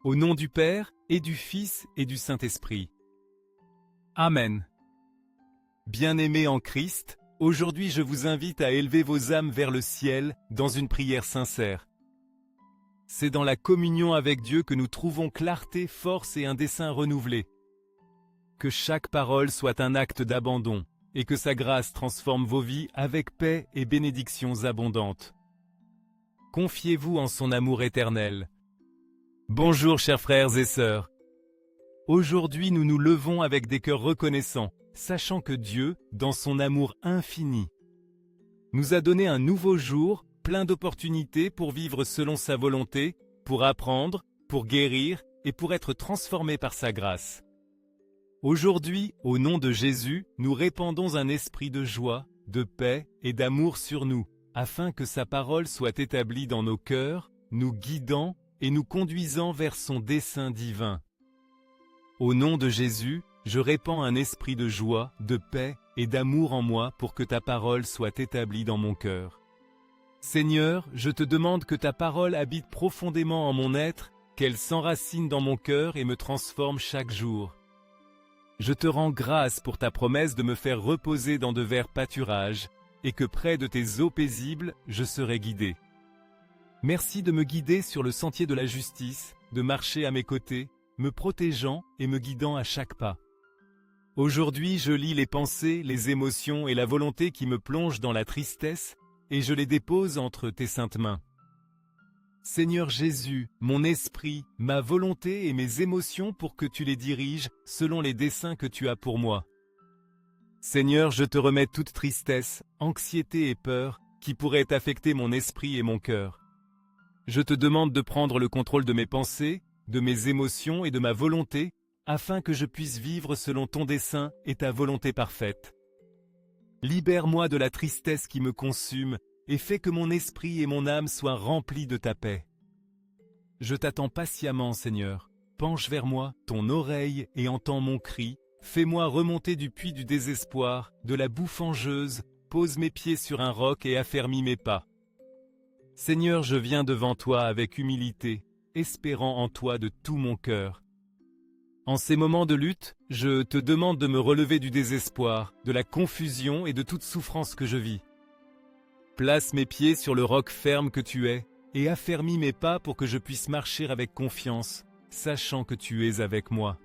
Au nom du Père, et du Fils, et du Saint-Esprit. Amen. Bien-aimés en Christ, aujourd'hui je vous invite à élever vos âmes vers le ciel dans une prière sincère. C'est dans la communion avec Dieu que nous trouvons clarté, force et un dessein renouvelé. Que chaque parole soit un acte d'abandon, et que sa grâce transforme vos vies avec paix et bénédictions abondantes. Confiez-vous en son amour éternel. Bonjour chers frères et sœurs. Aujourd'hui nous nous levons avec des cœurs reconnaissants, sachant que Dieu, dans son amour infini, nous a donné un nouveau jour, plein d'opportunités pour vivre selon sa volonté, pour apprendre, pour guérir et pour être transformés par sa grâce. Aujourd'hui, au nom de Jésus, nous répandons un esprit de joie, de paix et d'amour sur nous, afin que sa parole soit établie dans nos cœurs, nous guidant et nous conduisant vers son dessein divin. Au nom de Jésus, je répands un esprit de joie, de paix et d'amour en moi pour que ta parole soit établie dans mon cœur. Seigneur, je te demande que ta parole habite profondément en mon être, qu'elle s'enracine dans mon cœur et me transforme chaque jour. Je te rends grâce pour ta promesse de me faire reposer dans de verts pâturages, et que près de tes eaux paisibles, je serai guidé. Merci de me guider sur le sentier de la justice, de marcher à mes côtés, me protégeant et me guidant à chaque pas. Aujourd'hui, je lis les pensées, les émotions et la volonté qui me plongent dans la tristesse, et je les dépose entre tes saintes mains. Seigneur Jésus, mon esprit, ma volonté et mes émotions pour que tu les diriges selon les desseins que tu as pour moi. Seigneur, je te remets toute tristesse, anxiété et peur qui pourraient affecter mon esprit et mon cœur. Je te demande de prendre le contrôle de mes pensées, de mes émotions et de ma volonté, afin que je puisse vivre selon ton dessein et ta volonté parfaite. Libère-moi de la tristesse qui me consume et fais que mon esprit et mon âme soient remplis de ta paix. Je t'attends patiemment, Seigneur. Penche vers moi ton oreille et entends mon cri. Fais-moi remonter du puits du désespoir, de la boue fangeuse, pose mes pieds sur un roc et affermis mes pas. Seigneur, je viens devant toi avec humilité, espérant en toi de tout mon cœur. En ces moments de lutte, je te demande de me relever du désespoir, de la confusion et de toute souffrance que je vis. Place mes pieds sur le roc ferme que tu es, et affermis mes pas pour que je puisse marcher avec confiance, sachant que tu es avec moi.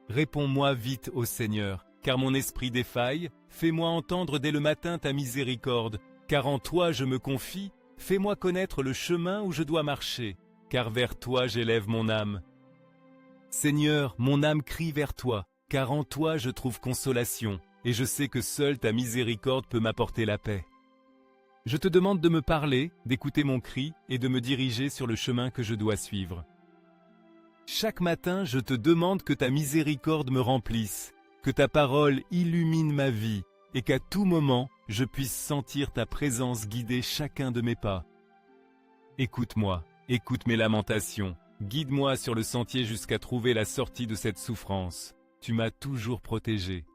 Réponds-moi vite, ô Seigneur, car mon esprit défaille, fais-moi entendre dès le matin ta miséricorde, car en toi je me confie. Fais-moi connaître le chemin où je dois marcher, car vers toi j'élève mon âme. Seigneur, mon âme crie vers toi, car en toi je trouve consolation, et je sais que seule ta miséricorde peut m'apporter la paix. Je te demande de me parler, d'écouter mon cri, et de me diriger sur le chemin que je dois suivre. Chaque matin, je te demande que ta miséricorde me remplisse, que ta parole illumine ma vie, et qu'à tout moment, je puisse sentir ta présence guider chacun de mes pas. Écoute-moi, écoute mes lamentations, guide-moi sur le sentier jusqu'à trouver la sortie de cette souffrance. Tu m'as toujours protégé.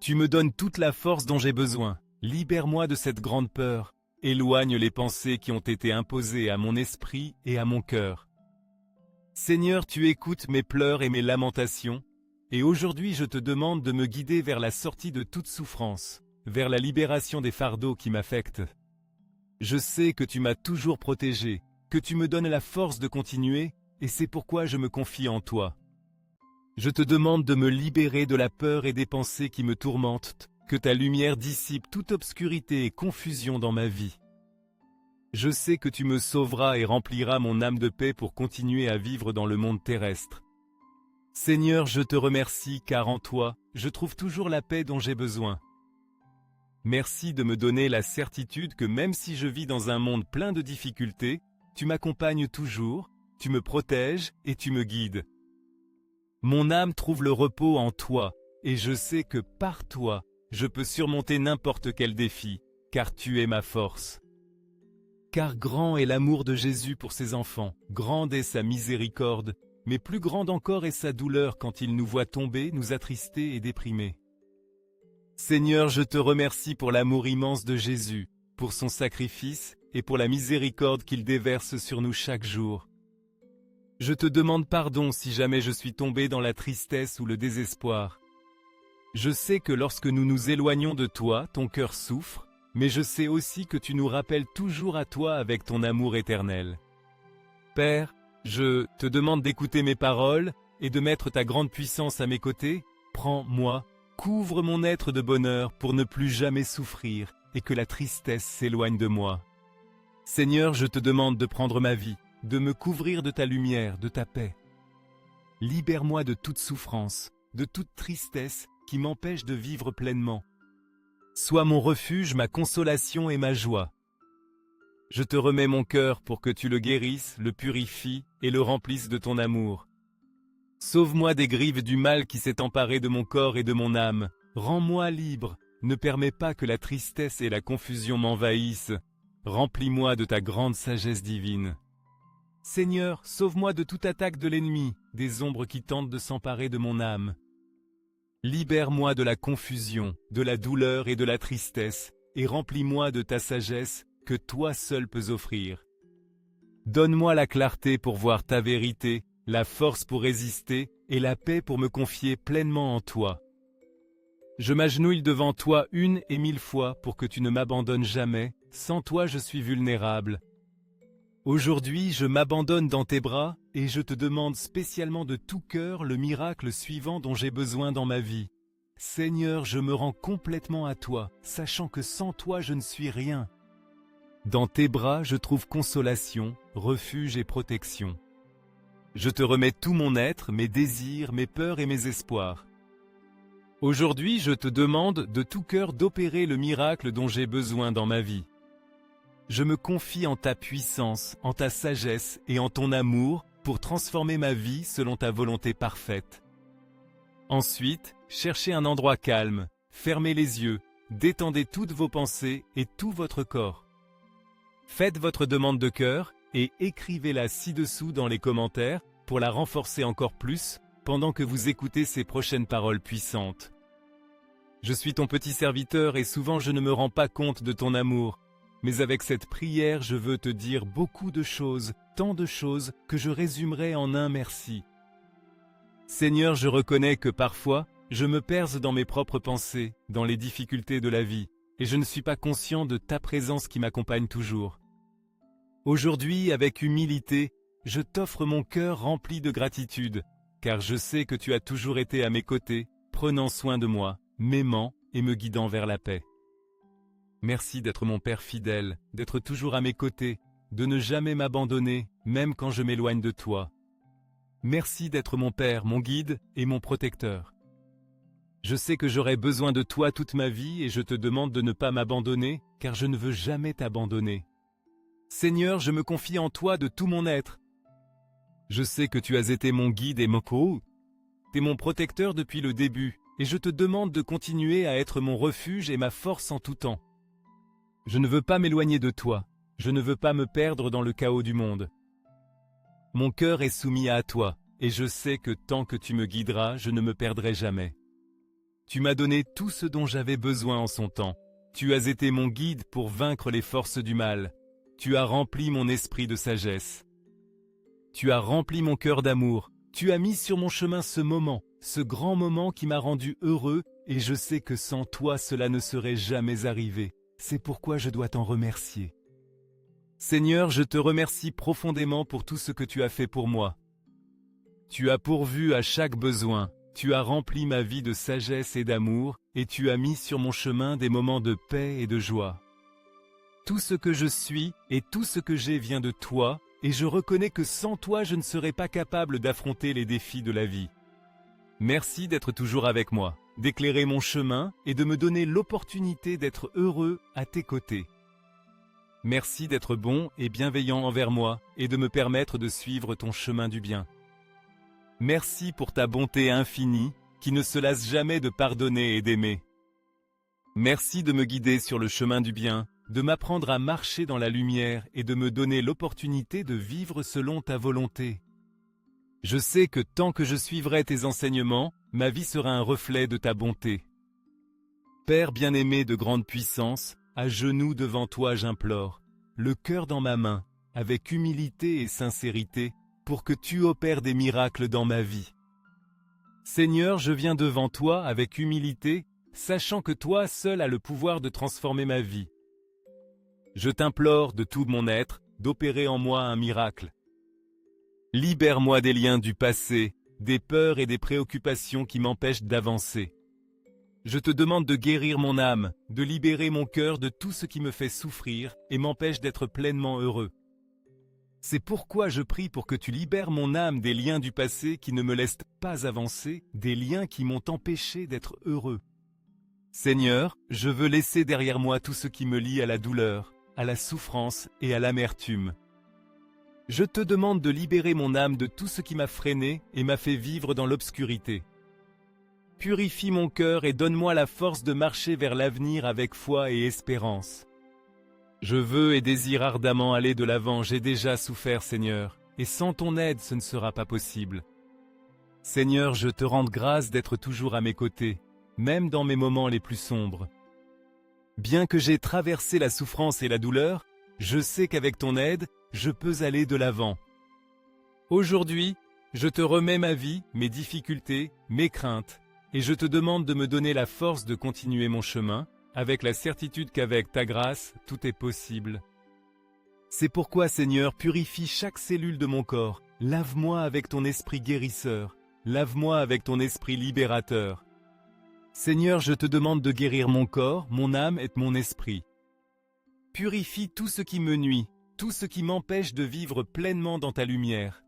Tu me donnes toute la force dont j'ai besoin. Libère-moi de cette grande peur. Éloigne les pensées qui ont été imposées à mon esprit et à mon cœur. Seigneur, tu écoutes mes pleurs et mes lamentations, et aujourd'hui je te demande de me guider vers la sortie de toute souffrance, vers la libération des fardeaux qui m'affectent. Je sais que tu m'as toujours protégé, que tu me donnes la force de continuer, et c'est pourquoi je me confie en toi. Je te demande de me libérer de la peur et des pensées qui me tourmentent, que ta lumière dissipe toute obscurité et confusion dans ma vie. Je sais que tu me sauveras et rempliras mon âme de paix pour continuer à vivre dans le monde terrestre. Seigneur, je te remercie car en toi, je trouve toujours la paix dont j'ai besoin. Merci de me donner la certitude que même si je vis dans un monde plein de difficultés, tu m'accompagnes toujours, tu me protèges et tu me guides. Mon âme trouve le repos en toi, et je sais que par toi, je peux surmonter n'importe quel défi, car tu es ma force. Car grand est l'amour de Jésus pour ses enfants, grande est sa miséricorde, mais plus grande encore est sa douleur quand il nous voit tomber, nous attrister et déprimer. Seigneur, je te remercie pour l'amour immense de Jésus, pour son sacrifice et pour la miséricorde qu'il déverse sur nous chaque jour. Je te demande pardon si jamais je suis tombé dans la tristesse ou le désespoir. Je sais que lorsque nous nous éloignons de toi, ton cœur souffre, mais je sais aussi que tu nous rappelles toujours à toi avec ton amour éternel. Père, je te demande d'écouter mes paroles et de mettre ta grande puissance à mes côtés. Prends-moi, couvre mon être de bonheur pour ne plus jamais souffrir et que la tristesse s'éloigne de moi. Seigneur, je te demande de prendre ma vie, de me couvrir de ta lumière, de ta paix. Libère-moi de toute souffrance, de toute tristesse qui m'empêche de vivre pleinement. Sois mon refuge, ma consolation et ma joie. Je te remets mon cœur pour que tu le guérisses, le purifies et le remplisses de ton amour. Sauve-moi des griffes du mal qui s'est emparé de mon corps et de mon âme. Rends-moi libre, ne permets pas que la tristesse et la confusion m'envahissent. Remplis-moi de ta grande sagesse divine. Seigneur, sauve-moi de toute attaque de l'ennemi, des ombres qui tentent de s'emparer de mon âme. Libère-moi de la confusion, de la douleur et de la tristesse, et remplis-moi de ta sagesse que toi seul peux offrir. Donne-moi la clarté pour voir ta vérité, la force pour résister et la paix pour me confier pleinement en toi. Je m'agenouille devant toi 1000 fois pour que tu ne m'abandonnes jamais. Sans toi, je suis vulnérable. Aujourd'hui, je m'abandonne dans tes bras et je te demande spécialement de tout cœur le miracle suivant dont j'ai besoin dans ma vie. Seigneur, je me rends complètement à toi, sachant que sans toi, je ne suis rien. Dans tes bras, je trouve consolation, refuge et protection. Je te remets tout mon être, mes désirs, mes peurs et mes espoirs. Aujourd'hui, je te demande de tout cœur d'opérer le miracle dont j'ai besoin dans ma vie. Je me confie en ta puissance, en ta sagesse et en ton amour pour transformer ma vie selon ta volonté parfaite. Ensuite, cherchez un endroit calme, fermez les yeux, détendez toutes vos pensées et tout votre corps. Faites votre demande de cœur et écrivez-la ci-dessous dans les commentaires pour la renforcer encore plus pendant que vous écoutez ces prochaines paroles puissantes. Je suis ton petit serviteur et souvent je ne me rends pas compte de ton amour, mais avec cette prière je veux te dire beaucoup de choses, tant de choses que je résumerai en un merci. Seigneur, je reconnais que parfois je me perds dans mes propres pensées, dans les difficultés de la vie, et je ne suis pas conscient de ta présence qui m'accompagne toujours. Aujourd'hui, avec humilité, je t'offre mon cœur rempli de gratitude, car je sais que tu as toujours été à mes côtés, prenant soin de moi, m'aimant et me guidant vers la paix. Merci d'être mon Père fidèle, d'être toujours à mes côtés, de ne jamais m'abandonner, même quand je m'éloigne de toi. Merci d'être mon Père, mon guide et mon protecteur. Je sais que j'aurai besoin de toi toute ma vie et je te demande de ne pas m'abandonner, car je ne veux jamais t'abandonner. Seigneur, je me confie en toi de tout mon être. Je sais que tu as été mon guide et mon coach. Tu es mon protecteur depuis le début, et je te demande de continuer à être mon refuge et ma force en tout temps. Je ne veux pas m'éloigner de toi, je ne veux pas me perdre dans le chaos du monde. Mon cœur est soumis à toi, et je sais que tant que tu me guideras, je ne me perdrai jamais. Tu m'as donné tout ce dont j'avais besoin en son temps. Tu as été mon guide pour vaincre les forces du mal. Tu as rempli mon esprit de sagesse. Tu as rempli mon cœur d'amour. Tu as mis sur mon chemin ce moment, ce grand moment qui m'a rendu heureux, et je sais que sans toi cela ne serait jamais arrivé. C'est pourquoi je dois t'en remercier. Seigneur, je te remercie profondément pour tout ce que tu as fait pour moi. Tu as pourvu à chaque besoin. Tu as rempli ma vie de sagesse et d'amour, et tu as mis sur mon chemin des moments de paix et de joie. Tout ce que je suis et tout ce que j'ai vient de toi, et je reconnais que sans toi je ne serais pas capable d'affronter les défis de la vie. Merci d'être toujours avec moi, d'éclairer mon chemin et de me donner l'opportunité d'être heureux à tes côtés. Merci d'être bon et bienveillant envers moi et de me permettre de suivre ton chemin du bien. Merci pour ta bonté infinie qui ne se lasse jamais de pardonner et d'aimer. Merci de me guider sur le chemin du bien, de m'apprendre à marcher dans la lumière et de me donner l'opportunité de vivre selon ta volonté. Je sais que tant que je suivrai tes enseignements, ma vie sera un reflet de ta bonté. Père bien-aimé de grande puissance, à genoux devant toi j'implore, le cœur dans ma main, avec humilité et sincérité, pour que tu opères des miracles dans ma vie. Seigneur, je viens devant toi avec humilité, sachant que toi seul as le pouvoir de transformer ma vie. Je t'implore de tout mon être d'opérer en moi un miracle. Libère-moi des liens du passé, des peurs et des préoccupations qui m'empêchent d'avancer. Je te demande de guérir mon âme, de libérer mon cœur de tout ce qui me fait souffrir et m'empêche d'être pleinement heureux. C'est pourquoi je prie pour que tu libères mon âme des liens du passé qui ne me laissent pas avancer, des liens qui m'ont empêché d'être heureux. Seigneur, je veux laisser derrière moi tout ce qui me lie à la douleur, à la souffrance et à l'amertume. Je te demande de libérer mon âme de tout ce qui m'a freiné et m'a fait vivre dans l'obscurité. Purifie mon cœur et donne-moi la force de marcher vers l'avenir avec foi et espérance. Je veux et désire ardemment aller de l'avant, j'ai déjà souffert, Seigneur, et sans ton aide ce ne sera pas possible. Seigneur, je te rends grâce d'être toujours à mes côtés, même dans mes moments les plus sombres. Bien que j'ai traversé la souffrance et la douleur, je sais qu'avec ton aide, je peux aller de l'avant. Aujourd'hui, je te remets ma vie, mes difficultés, mes craintes, et je te demande de me donner la force de continuer mon chemin, avec la certitude qu'avec ta grâce, tout est possible. C'est pourquoi, Seigneur, purifie chaque cellule de mon corps, lave-moi avec ton esprit guérisseur, lave-moi avec ton esprit libérateur. Seigneur, je te demande de guérir mon corps, mon âme et mon esprit. Purifie tout ce qui me nuit, tout ce qui m'empêche de vivre pleinement dans ta lumière.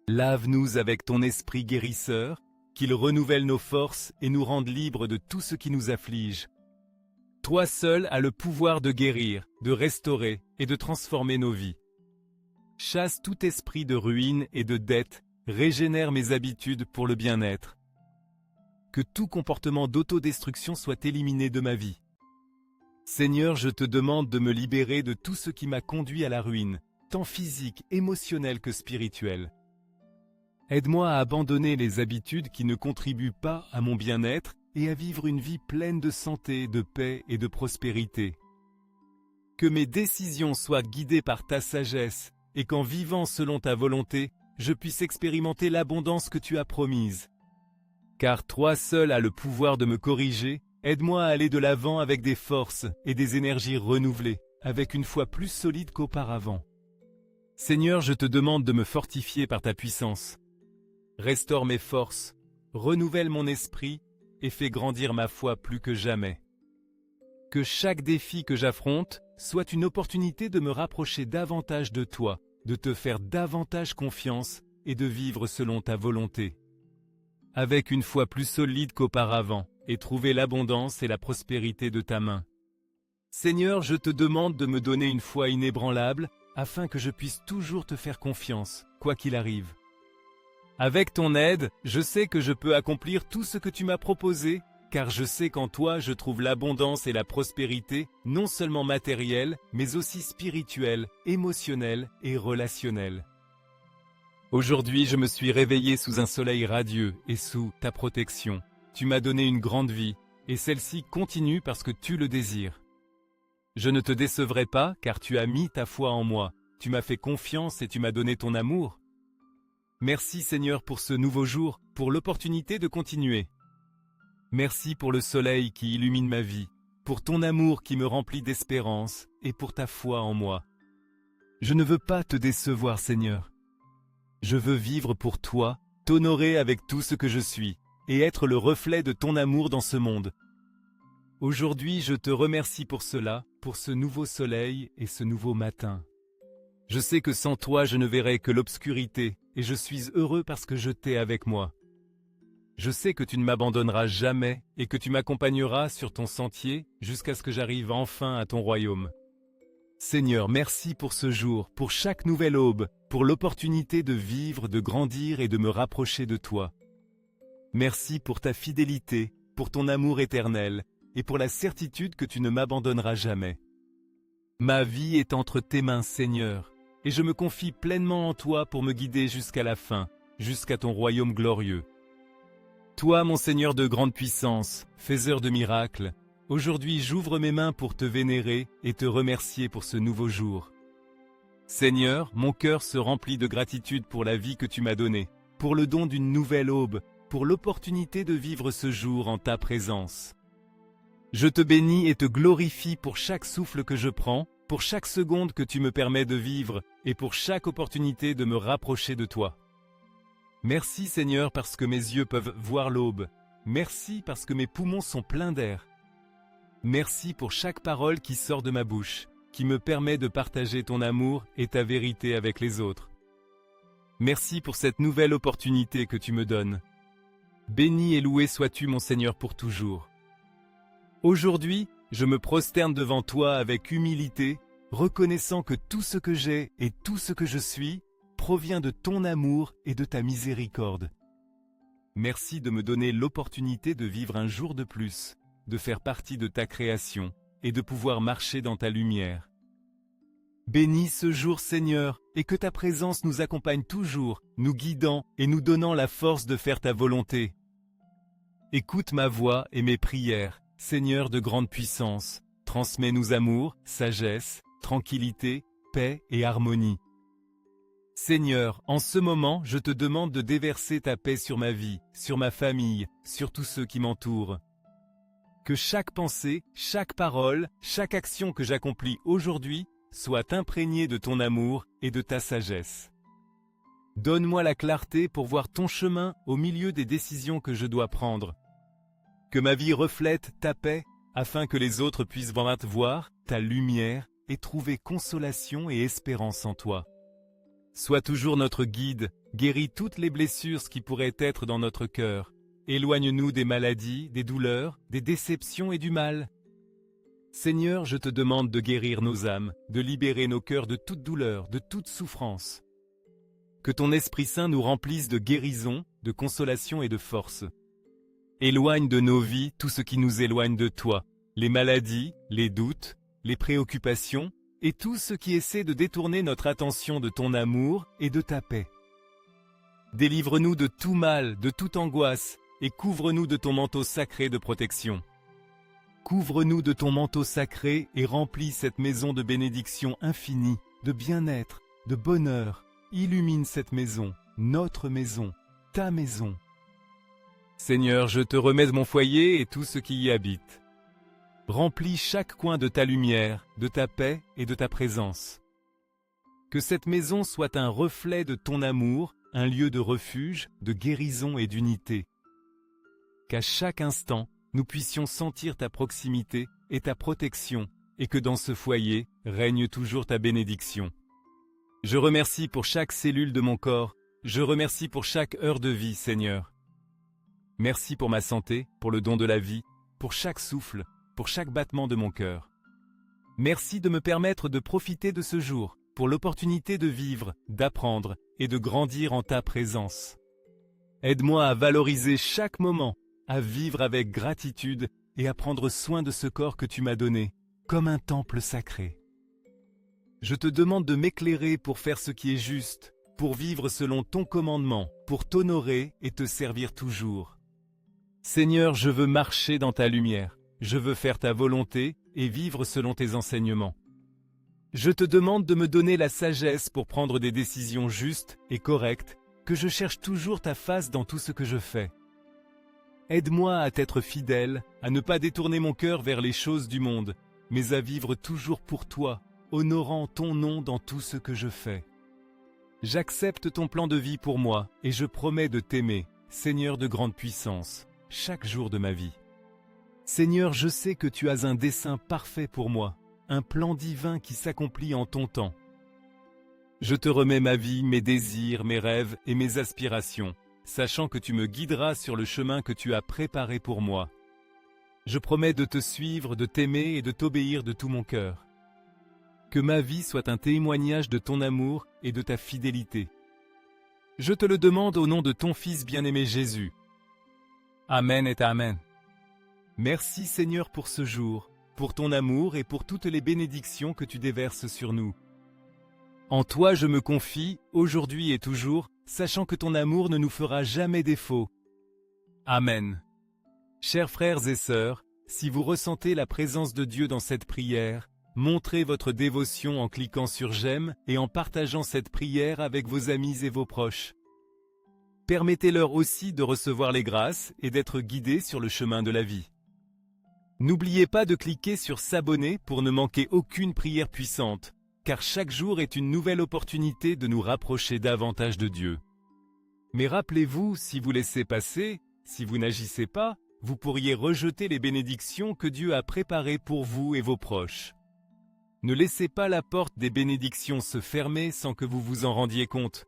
Lave-nous avec ton esprit guérisseur, qu'il renouvelle nos forces et nous rende libres de tout ce qui nous afflige. Toi seul as le pouvoir de guérir, de restaurer et de transformer nos vies. Chasse tout esprit de ruine et de dette, régénère mes habitudes pour le bien-être. Que tout comportement d'autodestruction soit éliminé de ma vie. Seigneur, je te demande de me libérer de tout ce qui m'a conduit à la ruine, tant physique, émotionnelle que spirituelle. Aide-moi à abandonner les habitudes qui ne contribuent pas à mon bien-être et à vivre une vie pleine de santé, de paix et de prospérité. Que mes décisions soient guidées par ta sagesse et qu'en vivant selon ta volonté, je puisse expérimenter l'abondance que tu as promise. Car toi seul as le pouvoir de me corriger, aide-moi à aller de l'avant avec des forces et des énergies renouvelées, avec une foi plus solide qu'auparavant. Seigneur, je te demande de me fortifier par ta puissance. Restaure mes forces, renouvelle mon esprit et fais grandir ma foi plus que jamais. Que chaque défi que j'affronte soit une opportunité de me rapprocher davantage de toi, de te faire davantage confiance et de vivre selon ta volonté. Avec une foi plus solide qu'auparavant et trouver l'abondance et la prospérité de ta main. Seigneur, je te demande de me donner une foi inébranlable afin que je puisse toujours te faire confiance, quoi qu'il arrive. Avec ton aide, je sais que je peux accomplir tout ce que tu m'as proposé, car je sais qu'en toi je trouve l'abondance et la prospérité, non seulement matérielle, mais aussi spirituelle, émotionnelle et relationnelle. Aujourd'hui, je me suis réveillé sous un soleil radieux et sous ta protection. Tu m'as donné une grande vie, et celle-ci continue parce que tu le désires. Je ne te décevrai pas, car tu as mis ta foi en moi. Tu m'as fait confiance et tu m'as donné ton amour. Merci Seigneur pour ce nouveau jour, pour l'opportunité de continuer. Merci pour le soleil qui illumine ma vie, pour ton amour qui me remplit d'espérance et pour ta foi en moi. Je ne veux pas te décevoir Seigneur. Je veux vivre pour toi, t'honorer avec tout ce que je suis et être le reflet de ton amour dans ce monde. Aujourd'hui, je te remercie pour cela, pour ce nouveau soleil et ce nouveau matin. Je sais que sans toi, je ne verrai que l'obscurité, et je suis heureux parce que je t'ai avec moi. Je sais que tu ne m'abandonneras jamais et que tu m'accompagneras sur ton sentier jusqu'à ce que j'arrive enfin à ton royaume. Seigneur, merci pour ce jour, pour chaque nouvelle aube, pour l'opportunité de vivre, de grandir et de me rapprocher de toi. Merci pour ta fidélité, pour ton amour éternel et pour la certitude que tu ne m'abandonneras jamais. Ma vie est entre tes mains, Seigneur, et je me confie pleinement en toi pour me guider jusqu'à la fin, jusqu'à ton royaume glorieux. Toi, mon Seigneur de grande puissance, faiseur de miracles, aujourd'hui j'ouvre mes mains pour te vénérer et te remercier pour ce nouveau jour. Seigneur, mon cœur se remplit de gratitude pour la vie que tu m'as donnée, pour le don d'une nouvelle aube, pour l'opportunité de vivre ce jour en ta présence. Je te bénis et te glorifie pour chaque souffle que je prends, pour chaque seconde que tu me permets de vivre et pour chaque opportunité de me rapprocher de toi. Merci Seigneur parce que mes yeux peuvent voir l'aube. Merci parce que mes poumons sont pleins d'air. Merci pour chaque parole qui sort de ma bouche, qui me permet de partager ton amour et ta vérité avec les autres. Merci pour cette nouvelle opportunité que tu me donnes. Béni et loué sois-tu mon Seigneur pour toujours. Aujourd'hui, je me prosterne devant toi avec humilité, reconnaissant que tout ce que j'ai et tout ce que je suis provient de ton amour et de ta miséricorde. Merci de me donner l'opportunité de vivre un jour de plus, de faire partie de ta création et de pouvoir marcher dans ta lumière. Bénis ce jour Seigneur, et que ta présence nous accompagne toujours, nous guidant et nous donnant la force de faire ta volonté. Écoute ma voix et mes prières, Seigneur de grande puissance, transmets-nous amour, sagesse, tranquillité, paix et harmonie. Seigneur, en ce moment, je te demande de déverser ta paix sur ma vie, sur ma famille, sur tous ceux qui m'entourent. Que chaque pensée, chaque parole, chaque action que j'accomplis aujourd'hui soit imprégnée de ton amour et de ta sagesse. Donne-moi la clarté pour voir ton chemin au milieu des décisions que je dois prendre. Que ma vie reflète ta paix, afin que les autres puissent voir ta lumière et trouver consolation et espérance en toi. Sois toujours notre guide, guéris toutes les blessures qui pourraient être dans notre cœur. Éloigne-nous des maladies, des douleurs, des déceptions et du mal. Seigneur, je te demande de guérir nos âmes, de libérer nos cœurs de toute douleur, de toute souffrance. Que ton Esprit Saint nous remplisse de guérison, de consolation et de force. Éloigne de nos vies tout ce qui nous éloigne de toi, les maladies, les doutes, les préoccupations, et tout ce qui essaie de détourner notre attention de ton amour et de ta paix. Délivre-nous de tout mal, de toute angoisse, et couvre-nous de ton manteau sacré de protection. Couvre-nous de ton manteau sacré et remplis cette maison de bénédiction infinie, de bien-être, de bonheur. Illumine cette maison, notre maison, ta maison. Seigneur, je te remets mon foyer et tout ce qui y habite. Remplis chaque coin de ta lumière, de ta paix et de ta présence. Que cette maison soit un reflet de ton amour, un lieu de refuge, de guérison et d'unité. Qu'à chaque instant, nous puissions sentir ta proximité et ta protection, et que dans ce foyer règne toujours ta bénédiction. Je remercie pour chaque cellule de mon corps, je remercie pour chaque heure de vie, Seigneur. Merci pour ma santé, pour le don de la vie, pour chaque souffle, pour chaque battement de mon cœur. Merci de me permettre de profiter de ce jour, pour l'opportunité de vivre, d'apprendre et de grandir en ta présence. Aide-moi à valoriser chaque moment, à vivre avec gratitude et à prendre soin de ce corps que tu m'as donné, comme un temple sacré. Je te demande de m'éclairer pour faire ce qui est juste, pour vivre selon ton commandement, pour t'honorer et te servir toujours. Seigneur, je veux marcher dans ta lumière. Je veux faire ta volonté et vivre selon tes enseignements. Je te demande de me donner la sagesse pour prendre des décisions justes et correctes, que je cherche toujours ta face dans tout ce que je fais. Aide-moi à t'être fidèle, à ne pas détourner mon cœur vers les choses du monde, mais à vivre toujours pour toi, honorant ton nom dans tout ce que je fais. J'accepte ton plan de vie pour moi et je promets de t'aimer, Seigneur de grande puissance, chaque jour de ma vie. Seigneur, je sais que tu as un dessein parfait pour moi, un plan divin qui s'accomplit en ton temps. Je te remets ma vie, mes désirs, mes rêves et mes aspirations, sachant que tu me guideras sur le chemin que tu as préparé pour moi. Je promets de te suivre, de t'aimer et de t'obéir de tout mon cœur. Que ma vie soit un témoignage de ton amour et de ta fidélité. Je te le demande au nom de ton Fils bien-aimé Jésus. Amen et Amen. Merci Seigneur pour ce jour, pour ton amour et pour toutes les bénédictions que tu déverses sur nous. En toi je me confie, aujourd'hui et toujours, sachant que ton amour ne nous fera jamais défaut. Amen. Chers frères et sœurs, si vous ressentez la présence de Dieu dans cette prière, Montrez votre dévotion en cliquant sur j'aime et en partageant cette prière avec vos amis et vos proches. Permettez-leur aussi de recevoir les grâces et d'être guidés sur le chemin de la vie. N'oubliez pas de cliquer sur s'abonner pour ne manquer aucune prière puissante, car chaque jour est une nouvelle opportunité de nous rapprocher davantage de Dieu. Mais rappelez-vous, si vous laissez passer, si vous n'agissez pas, vous pourriez rejeter les bénédictions que Dieu a préparées pour vous et vos proches. Ne laissez pas la porte des bénédictions se fermer sans que vous vous en rendiez compte.